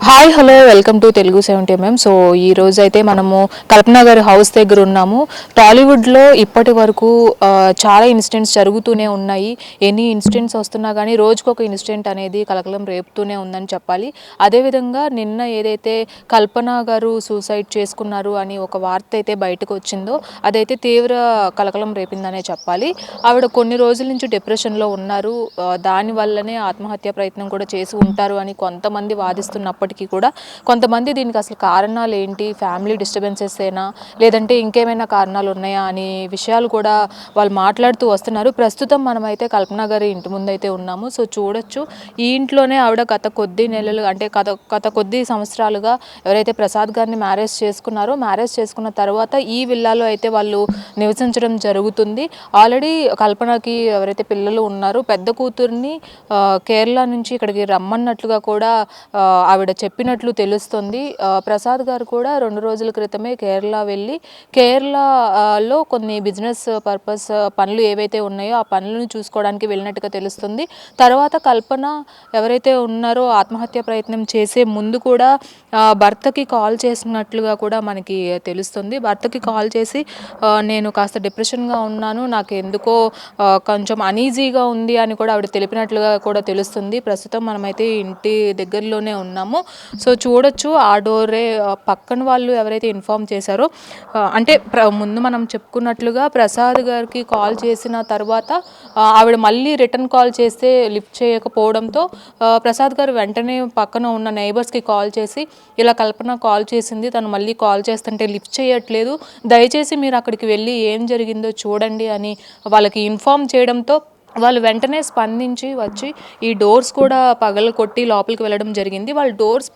Hi hello welcome to Telugu 70 so ఈ రోజు అయితే మనము కల్పన గారి హౌస్ దగ్గర ఉన్నాము. టాలీవుడ్లో ఇప్పటి వరకు చాలా ఇన్సిడెంట్స్ జరుగుతూనే ఉన్నాయి. ఎన్ని ఇన్సిడెంట్స్ వస్తున్నా కానీ రోజుకొక ఇన్సిడెంట్ అనేది కలకలం రేపుతూనే ఉందని చెప్పాలి. అదేవిధంగా నిన్న ఏదైతే కల్పన గారు సూసైడ్ చేసుకున్నారు అని ఒక వార్త అయితే బయటకు వచ్చిందో అదైతే తీవ్ర కలకలం రేపిందనే చెప్పాలి. ఆవిడ కొన్ని రోజుల నుంచి డిప్రెషన్లో ఉన్నారు. దానివల్లనే ఆత్మహత్య ప్రయత్నం కూడా చేసి ఉంటారు అని కొంతమంది వాదిస్తున్నప్పటికీ కూడా కొంతమంది దీనికి అసలు కారణాలు ఏంటి, ఫ్యామిలీ డిస్టర్బెన్సెస్ ఏనా లేదంటే ఇంకేమైనా కారణాలు ఉన్నాయా అనే విషయాలు కూడా వాళ్ళు మాట్లాడుతూ వస్తున్నారు. ప్రస్తుతం మనమైతే కల్పన గారి ఇంటి ముందు అయితే ఉన్నాము. సో చూడొచ్చు, ఈ ఇంట్లోనే ఆవిడ గత కొద్ది నెలలు అంటే గత కొద్ది సంవత్సరాలుగా ఎవరైతే ప్రసాద్ గారిని మ్యారేజ్ చేసుకున్నారో మ్యారేజ్ చేసుకున్న తర్వాత ఈ విల్లాలో అయితే వాళ్ళు నివసించడం జరుగుతుంది. ఆల్రెడీ కల్పనకి ఎవరైతే పిల్లలు ఉన్నారో పెద్ద కూతుర్ని కేరళ నుంచి ఇక్కడికి రమ్మన్నట్లుగా కూడా ఆవిడ చెప్పినట్లు తెలుస్తుంది. ప్రసాద్ గారు కూడా 2 రోజుల క్రితమే కేరళ వెళ్ళి కేరళలో కొన్ని బిజినెస్ పర్పస్ పనులు ఏవైతే ఉన్నాయో ఆ పనులను చూసుకోవడానికి వెళ్ళినట్టుగా తెలుస్తుంది. తర్వాత కల్పన ఎవరైతే ఉన్నారో ఆత్మహత్య ప్రయత్నం చేసే ముందు కూడా భర్తకి కాల్ చేసినట్లుగా కూడా మనకి తెలుస్తుంది. భర్తకి కాల్ చేసి నేను కాస్త డిప్రెషన్గా ఉన్నాను, నాకు ఎందుకో కొంచెం అనీజీగా ఉంది అని కూడా ఆవిడ తెలిపినట్లుగా కూడా తెలుస్తుంది. ప్రస్తుతం మనమైతే ఇంటి దగ్గరలోనే ఉన్నాము. సో చూడొచ్చు, ఆ డోరే పక్కన వాళ్ళు ఎవరైతే ఇన్ఫామ్ చేశారో అంటే ముందు మనం చెప్పుకున్నట్లుగా ప్రసాద్ గారికి కాల్ చేసిన తర్వాత ఆవిడ మళ్ళీ రిటర్న్ కాల్ చేస్తే లిఫ్ట్ చేయకపోవడంతో ప్రసాద్ గారు వెంటనే పక్కన ఉన్న నైబర్స్కి కాల్ చేసి ఇలా కల్పన కాల్ చేసింది, తను మళ్ళీ కాల్ చేస్తుంటే లిఫ్ట్ చేయట్లేదు, దయచేసి మీరు అక్కడికి వెళ్ళి ఏం జరిగిందో చూడండి అని వాళ్ళకి ఇన్ఫామ్ చేయడంతో వాళ్ళు వెంటనే స్పందించి వచ్చి ఈ డోర్స్ కూడా పగలగొట్టి లోపలికి వెళ్ళడం జరిగింది. వాళ్ళు డోర్స్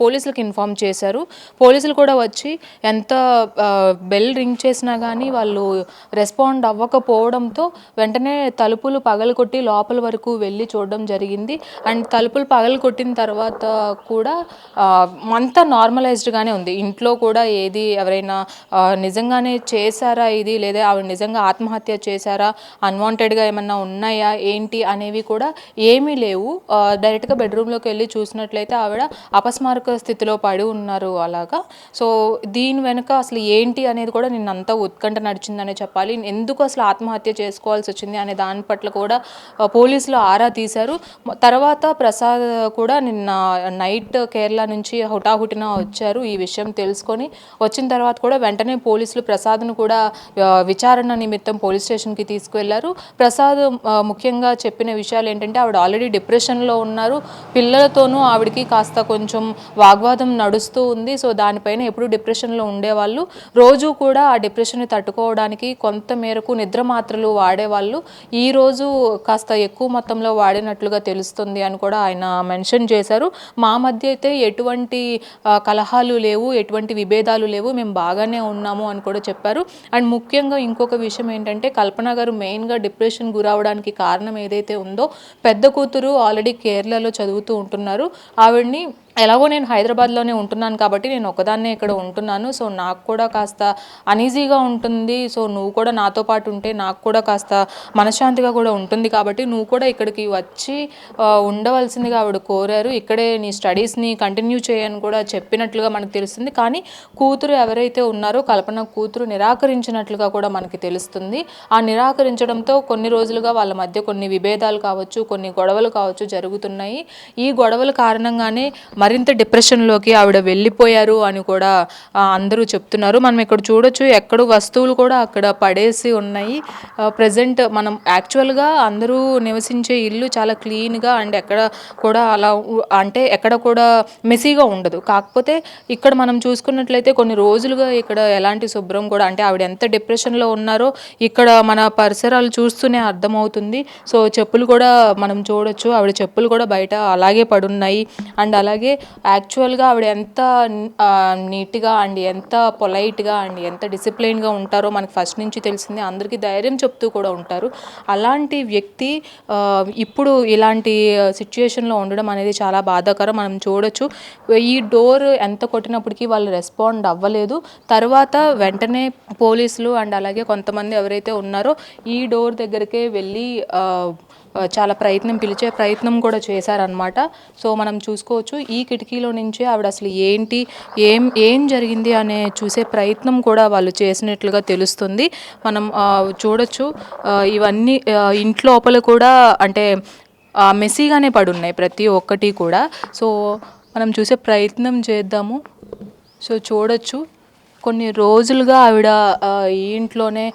పోలీసులకు ఇన్ఫామ్ చేశారు. పోలీసులు కూడా వచ్చి ఎంత బెల్ రింగ్ చేసినా కానీ వాళ్ళు రెస్పాండ్ అవ్వకపోవడంతో వెంటనే తలుపులు పగలగొట్టి లోపల వరకు వెళ్ళి చూడడం జరిగింది. అండ్ తలుపులు పగలగొట్టిన తర్వాత కూడా అంతా నార్మలైజ్డ్గానే ఉంది. ఇంట్లో కూడా ఏది ఎవరైనా నిజంగానే చేశారా ఇది, లేదా ఆవిడ నిజంగా ఆత్మహత్య చేశారా, అన్వాంటెడ్గా ఏమన్నా ఉన్నాయా ఏంటి అనేవి కూడా ఏమీ లేవు. డైరెక్ట్గా బెడ్రూమ్లోకి వెళ్ళి చూసినట్లయితే ఆవిడ అపస్మారక స్థితిలో పడి ఉన్నారు అలాగా. సో దీని వెనుక అసలు ఏంటి అనేది కూడా నిన్నంతా ఉత్కంఠ నడిచిందనే చెప్పాలి. ఎందుకు అసలు ఆత్మహత్య చేసుకోవాల్సి వచ్చింది అనే దాని పట్ల కూడా పోలీసులు ఆరా తీశారు. తర్వాత ప్రసాద్ కూడా నిన్న నైట్ కేరళ నుంచి హుటాహుటిన వచ్చారు. ఈ విషయం తెలుసుకొని వచ్చిన తర్వాత కూడా వెంటనే పోలీసులు ప్రసాద్ను కూడా విచారణ నిమిత్తం పోలీస్ స్టేషన్కి తీసుకువెళ్లారు. ప్రసాద్ ముఖ్యంగా చెప్పిన విషయాలు ఏంటంటే ఆవిడ ఆల్రెడీ డిప్రెషన్లో ఉన్నారు, పిల్లలతోనూ ఆవిడకి కాస్త కొంచెం వాగ్వాదం నడుస్తూ ఉంది. సో దానిపైన ఎప్పుడు డిప్రెషన్లో ఉండేవాళ్ళు, రోజు కూడా ఆ డిప్రెషన్ని తట్టుకోవడానికి కొంత మేరకు నిద్ర మాత్రలు వాడేవాళ్ళు, ఈరోజు కాస్త ఎక్కువ మొత్తంలో వాడినట్లుగా తెలుస్తుంది అని కూడా ఆయన మెన్షన్ చేశారు. మా మధ్య అయితే ఎటువంటి కలహాలు లేవు, ఎటువంటి విభేదాలు లేవు, మేము బాగానే ఉన్నాము అని కూడా చెప్పారు. అండ్ ముఖ్యంగా ఇంకొక విషయం ఏంటంటే కల్పన గారు మెయిన్గా డిప్రెషన్ గురవడానికి కారణం ఏదైతే ఉందో, పెద్ద కూతురు ఆల్రెడీ కేరళలో చదువుతూ ఉంటున్నారు. ఆవిడ్ని ఎలాగో నేను హైదరాబాద్లోనే ఉంటున్నాను కాబట్టి నేను ఒకదాన్నే ఇక్కడ ఉంటున్నాను, సో నాకు కూడా కాస్త అనీజీగా ఉంటుంది, సో నువ్వు కూడా నాతో పాటు ఉంటే నాకు కూడా కాస్త మనశ్శాంతిగా కూడా ఉంటుంది కాబట్టి నువ్వు కూడా ఇక్కడికి వచ్చి ఉండవలసిందిగా ఆవిడ కోరారు. ఇక్కడే నీ స్టడీస్ని కంటిన్యూ చేయని కూడా చెప్పినట్లుగా మనకు తెలుస్తుంది. కానీ కూతురు ఎవరైతే ఉన్నారో కల్పన కూతురు నిరాకరించినట్లుగా కూడా మనకి తెలుస్తుంది. ఆ నిరాకరించడంతో కొన్ని రోజులుగా వాళ్ళ మధ్య కొన్ని విభేదాలు కావచ్చు, కొన్ని గొడవలు కావచ్చు జరుగుతున్నాయి. ఈ గొడవల కారణంగానే మరింత డిప్రెషన్లోకి ఆవిడ వెళ్ళిపోయారు అని కూడా అందరూ చెప్తున్నారు. మనం ఇక్కడ చూడొచ్చు, ఎక్కడో వస్తువులు కూడా అక్కడ పడేసి ఉన్నాయి. ప్రజెంట్ మనం యాక్చువల్గా అందరూ నివసించే ఇల్లు చాలా క్లీన్గా అండ్ ఎక్కడ కూడా అలా అంటే ఎక్కడ కూడా మెస్సీగా ఉండదు. కాకపోతే ఇక్కడ మనం చూసుకున్నట్లయితే కొన్ని రోజులుగా ఇక్కడ ఎలాంటి శుభ్రం కూడా, అంటే ఆవిడ ఎంత డిప్రెషన్లో ఉన్నారో ఇక్కడ మన పరిసరాలు చూస్తూనే అర్థమవుతుంది. సో చెప్పులు కూడా మనం చూడొచ్చు, ఆవిడ చెప్పులు కూడా బయట అలాగే పడున్నాయి. అండ్ అలాగే యాక్చువల్గా ఆవిడ ఎంత నీట్గా అండ్ ఎంత పొలైట్గా అండ్ ఎంత డిసిప్లైన్గా ఉంటారో మనకు ఫస్ట్ నుంచి తెలిసింది. అందరికీ ధైర్యం చెప్తూ కూడా ఉంటారు. అలాంటి వ్యక్తి ఇప్పుడు ఇలాంటి సిచ్యుయేషన్లో ఉండడం అనేది చాలా బాధాకరం. మనం చూడొచ్చు, ఈ డోర్ ఎంత కొట్టినప్పటికీ వాళ్ళు రెస్పాండ్ అవ్వలేదు. తర్వాత వెంటనే పోలీసులు అండ్ అలాగే కొంతమంది ఎవరైతే ఉన్నారో ఈ డోర్ దగ్గరికే వెళ్ళి చాలా పిలిచే ప్రయత్నం కూడా చేశారనమాట. సో మనం చూసుకోవచ్చు ఈ కిటికీలో నుంచే ఆవిడ అసలు ఏంటి, ఏం జరిగింది అనే చూసే ప్రయత్నం కూడా వాళ్ళు చేసినట్లుగా తెలుస్తుంది. మనం చూడొచ్చు ఇవన్నీ ఇంట్లోపల కూడా అంటే మెస్సీగానే పడున్నాయి ప్రతి ఒక్కటి కూడా. సో మనం చూసే ప్రయత్నం చేద్దాము. సో చూడొచ్చు కొన్ని రోజులుగా ఆవిడ ఈ ఇంట్లోనే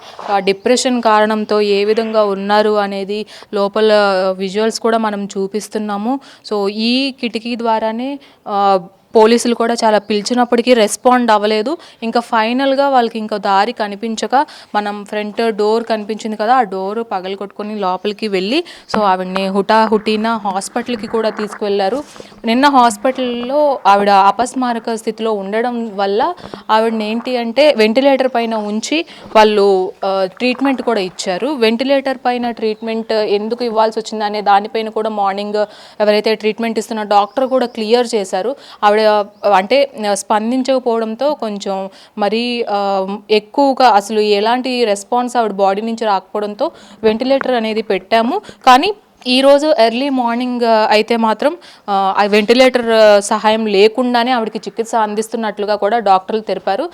డిప్రెషన్ కారణంతో ఏ విధంగా ఉన్నారు అనేది లోపల విజువల్స్ కూడా మనం చూపిస్తున్నాము. సో ఈ కిటికీ ద్వారానే పోలీసులు కూడా చాలా పిలిచినప్పటికీ రెస్పాండ్ అవ్వలేదు. ఇంకా ఫైనల్గా వాళ్ళకి ఇంకా దారి కనిపించక మనం ఫ్రంట్ డోర్ కనిపించింది కదా, ఆ డోర్ పగలగొట్టుకొని లోపలికి వెళ్ళి సో ఆవిడని హుటాహుటిన హాస్పిటల్కి కూడా తీసుకువెళ్ళారు. నిన్న హాస్పిటల్లో ఆవిడ అపస్మారక స్థితిలో ఉండడం వల్ల ఆవిడని ఏంటి అంటే వెంటిలేటర్ పైన ఉంచి వాళ్ళు ట్రీట్మెంట్ కూడా ఇచ్చారు. వెంటిలేటర్ పైన ట్రీట్మెంట్ ఎందుకు ఇవ్వాల్సి వచ్చింది అనే దానిపైన కూడా మార్నింగ్ ఎవరైతే ట్రీట్మెంట్ ఇస్తున్న డాక్టర్ కూడా క్లియర్ చేశారు. ఆవిడ అంటే స్పందించకపోవడంతో కొంచెం మరీ ఎక్కువగా అసలు ఎలాంటి రెస్పాన్స్ ఆవిడ బాడీ నుంచి రాకపోవడంతో వెంటిలేటర్ అనేది పెట్టాము. కానీ ఈరోజు ఎర్లీ మార్నింగ్ అయితే మాత్రం వెంటిలేటర్ సహాయం లేకుండానే ఆవిడకి చికిత్స అందిస్తున్నట్లుగా కూడా డాక్టర్లు తెలిపారు.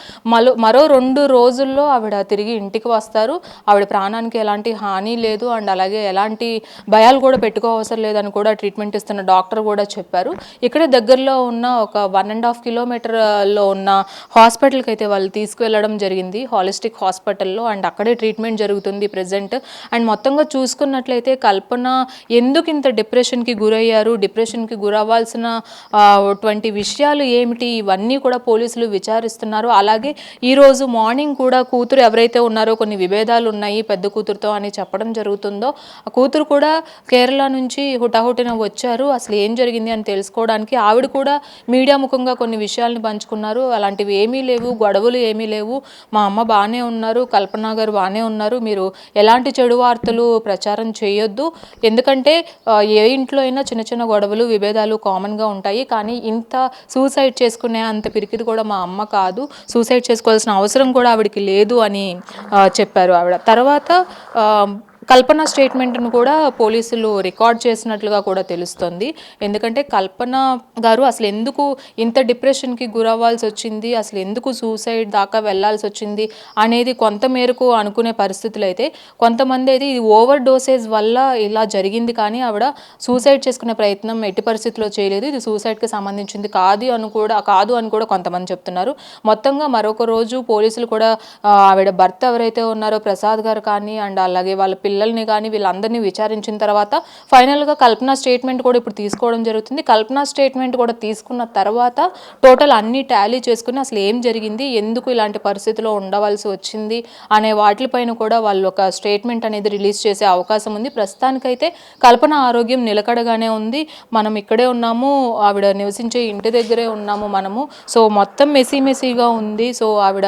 మరో 2 రోజుల్లో ఆవిడ తిరిగి ఇంటికి వస్తారు. ఆవిడ ప్రాణానికి ఎలాంటి హాని లేదు అండ్ అలాగే ఎలాంటి భయాలు కూడా పెట్టుకోవసరం లేదని కూడా ట్రీట్మెంట్ ఇస్తున్న డాక్టర్ కూడా చెప్పారు. ఇక్కడే దగ్గరలో ఉన్న ఒక 1.5 కిలోమీటర్లో ఉన్న హాస్పిటల్కి అయితే వాళ్ళు తీసుకువెళ్ళడం జరిగింది, హాలిస్టిక్ హాస్పిటల్లో. అండ్ అక్కడే ట్రీట్మెంట్ జరుగుతుంది ప్రజెంట్. అండ్ మొత్తంగా చూసుకున్నట్లయితే కల్పన ఎందుకు ఇంత డిప్రెషన్కి గురయ్యారు, డిప్రెషన్కి గురవ్వాల్సిన 20 విషయాలు ఏమిటి, ఇవన్నీ కూడా పోలీసులు విచారిస్తున్నారు. అలాగే ఈరోజు మార్నింగ్ కూడా కూతురు ఎవరైతే ఉన్నారో కొన్ని విభేదాలు ఉన్నాయి పెద్ద కూతురుతో అని చెప్పడం జరుగుతుందో, ఆ కూతురు కూడా కేరళ నుంచి హుటాహుటిన వచ్చారు అసలు ఏం జరిగింది అని తెలుసుకోవడానికి. ఆవిడ కూడా మీడియా ముఖంగా కొన్ని విషయాలను పంచుకున్నారు. అలాంటివి ఏమీ లేవు, గొడవలు ఏమీ లేవు, మా అమ్మ బాగానే ఉన్నారు, కల్పన గారు బాగానే ఉన్నారు, మీరు ఎలాంటి చెడు వార్తలు ప్రచారం చేయొద్దు, ఎందుకంటే ఏ ఇంట్లో అయినా చిన్న చిన్న గొడవలు విభేదాలు కామన్గా ఉంటాయి, కానీ ఇంత సూసైడ్ చేసుకునే అంత పిరికిది కూడా మా అమ్మ కాదు, సూసైడ్ చేసుకోవాల్సిన అవసరం కూడా ఆవిడకి లేదు అని చెప్పారు ఆవిడ. తర్వాత కల్పన స్టేట్మెంట్ను కూడా పోలీసులు రికార్డ్ చేసినట్లుగా కూడా తెలుస్తుంది. ఎందుకంటే కల్పన గారు అసలు ఎందుకు ఇంత డిప్రెషన్కి గురవ్వాల్సి వచ్చింది, అసలు ఎందుకు సూసైడ్ దాకా వెళ్లాల్సి వచ్చింది అనేది కొంత మేరకు అనుకునే పరిస్థితులు అయితే, కొంతమంది అయితే ఇది ఓవర్ డోసేజ్ వల్ల ఇలా జరిగింది కానీ ఆవిడ సూసైడ్ చేసుకునే ప్రయత్నం ఎట్టి పరిస్థితుల్లో చేయలేదు, ఇది సూసైడ్కి సంబంధించింది కాదు అని కూడా కొంతమంది చెప్తున్నారు. మొత్తంగా మరొక రోజు పోలీసులు కూడా ఆవిడ భర్త ఎవరైతే ఉన్నారో ప్రసాద్ గారు కానీ అండ్ అలాగే వాళ్ళ పిల్లల్ని కానీ వీళ్ళందరినీ విచారించిన తర్వాత ఫైనల్గా కల్పన స్టేట్మెంట్ కూడా ఇప్పుడు తీసుకోవడం జరుగుతుంది. కల్పన స్టేట్మెంట్ కూడా తీసుకున్న తర్వాత టోటల్ అన్ని టాలీ చేసుకుని అసలు ఏం జరిగింది, ఎందుకు ఇలాంటి పరిస్థితిలో ఉండవలసి వచ్చింది అనే వాటిపైన కూడా వాళ్ళు ఒక స్టేట్మెంట్ అనేది రిలీజ్ చేసే అవకాశం ఉంది. ప్రస్తుతానికైతే కల్పన ఆరోగ్యం నిలకడగానే ఉంది. మనం ఇక్కడే ఉన్నాము, ఆవిడ నివసించే ఇంటి దగ్గరే ఉన్నాము మనము. సో మొత్తం మెస్సీగా ఉంది. సో ఆవిడ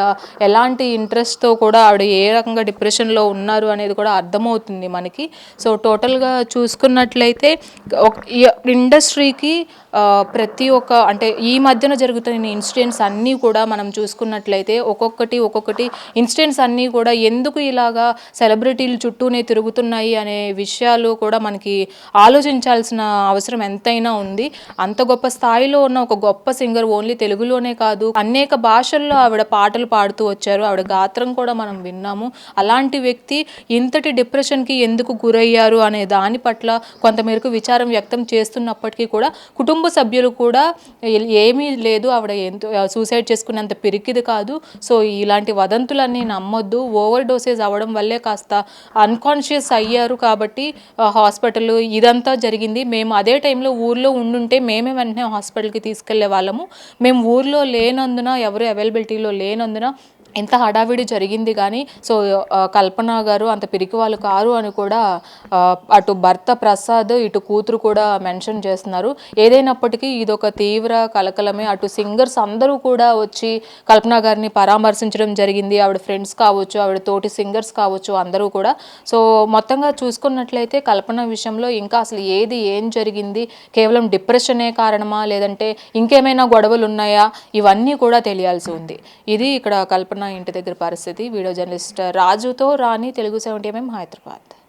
ఎలాంటి ఇంట్రెస్ట్తో కూడా ఆవిడ ఏ రకంగా డిప్రెషన్లో ఉన్నారు అనేది కూడా అర్థమవుతుంది మనకి. సో టోటల్గా చూసుకున్నట్లయితే ఇండస్ట్రీకి ప్రతి ఒక్క అంటే ఈ మధ్యన జరుగుతున్న ఇన్సిడెంట్స్ అన్నీ కూడా మనం చూసుకున్నట్లయితే ఒక్కొక్కటి ఇన్సిడెంట్స్ అన్నీ కూడా ఎందుకు ఇలాగా సెలబ్రిటీలు చుట్టూనే తిరుగుతున్నాయి అనే విషయాలు కూడా మనకి ఆలోచించాల్సిన అవసరం ఎంతైనా ఉంది. అంత గొప్ప స్థాయిలో ఉన్న ఒక గొప్ప సింగర్, ఓన్లీ తెలుగులోనే కాదు అనేక భాషల్లో ఆవిడ పాటలు పాడుతూ వచ్చారు, ఆవిడ గాత్రం కూడా మనం విన్నాము. అలాంటి వ్యక్తి ఇంతటి డిప్రెషన్కి ఎందుకు గురయ్యారు అనే దాని పట్ల కొంతమేరకు విచారం వ్యక్తం చేస్తున్నప్పటికీ కూడా కుటుంబ సభ్యులు కూడా ఏమీ లేదు, ఆవిడ ఎంతో సూసైడ్ చేసుకునేంత పిరికిది కాదు, సో ఇలాంటి వదంతులన్నీ నమ్మొద్దు, ఓవర్ డోసేజ్ అవ్వడం వల్లే కాస్త అన్కాన్షియస్ అయ్యారు కాబట్టి హాస్పిటల్ ఇదంతా జరిగింది. మేము అదే టైంలో ఊర్లో ఉండుంటే మేమే వెంటనే హాస్పిటల్కి తీసుకెళ్లే వాళ్ళము, మేము ఊర్లో లేనందున ఎవరు అవైలబిలిటీలో లేనందున ఎంత హడావిడి జరిగింది. కానీ సో కల్పన గారు అంత పిరికి వాళ్ళు కారు అని కూడా అటు భర్త ప్రసాద్ ఇటు కూతురు కూడా మెన్షన్ చేస్తున్నారు. ఏదైనప్పటికీ ఇదొక తీవ్ర కలకలమే. అటు సింగర్స్ అందరూ కూడా వచ్చి కల్పన గారిని పరామర్శించడం జరిగింది, ఆవిడ ఫ్రెండ్స్ కావచ్చు, ఆవిడ తోటి సింగర్స్ కావచ్చు, అందరూ కూడా. సో మొత్తంగా చూసుకున్నట్లయితే కల్పన విషయంలో ఇంకా అసలు ఏం జరిగింది, కేవలం డిప్రెషనే కారణమా లేదంటే ఇంకేమైనా గొడవలు ఉన్నాయా, ఇవన్నీ కూడా తెలియాల్సి ఉంది. ఇది ఇక్కడ కల్పన ఇంటి దగ్గర పరిస్థితి. వీడియో జర్నలిస్ట్ రాజుతో రాణి, తెలుగు 70mm, హైదరాబాద్.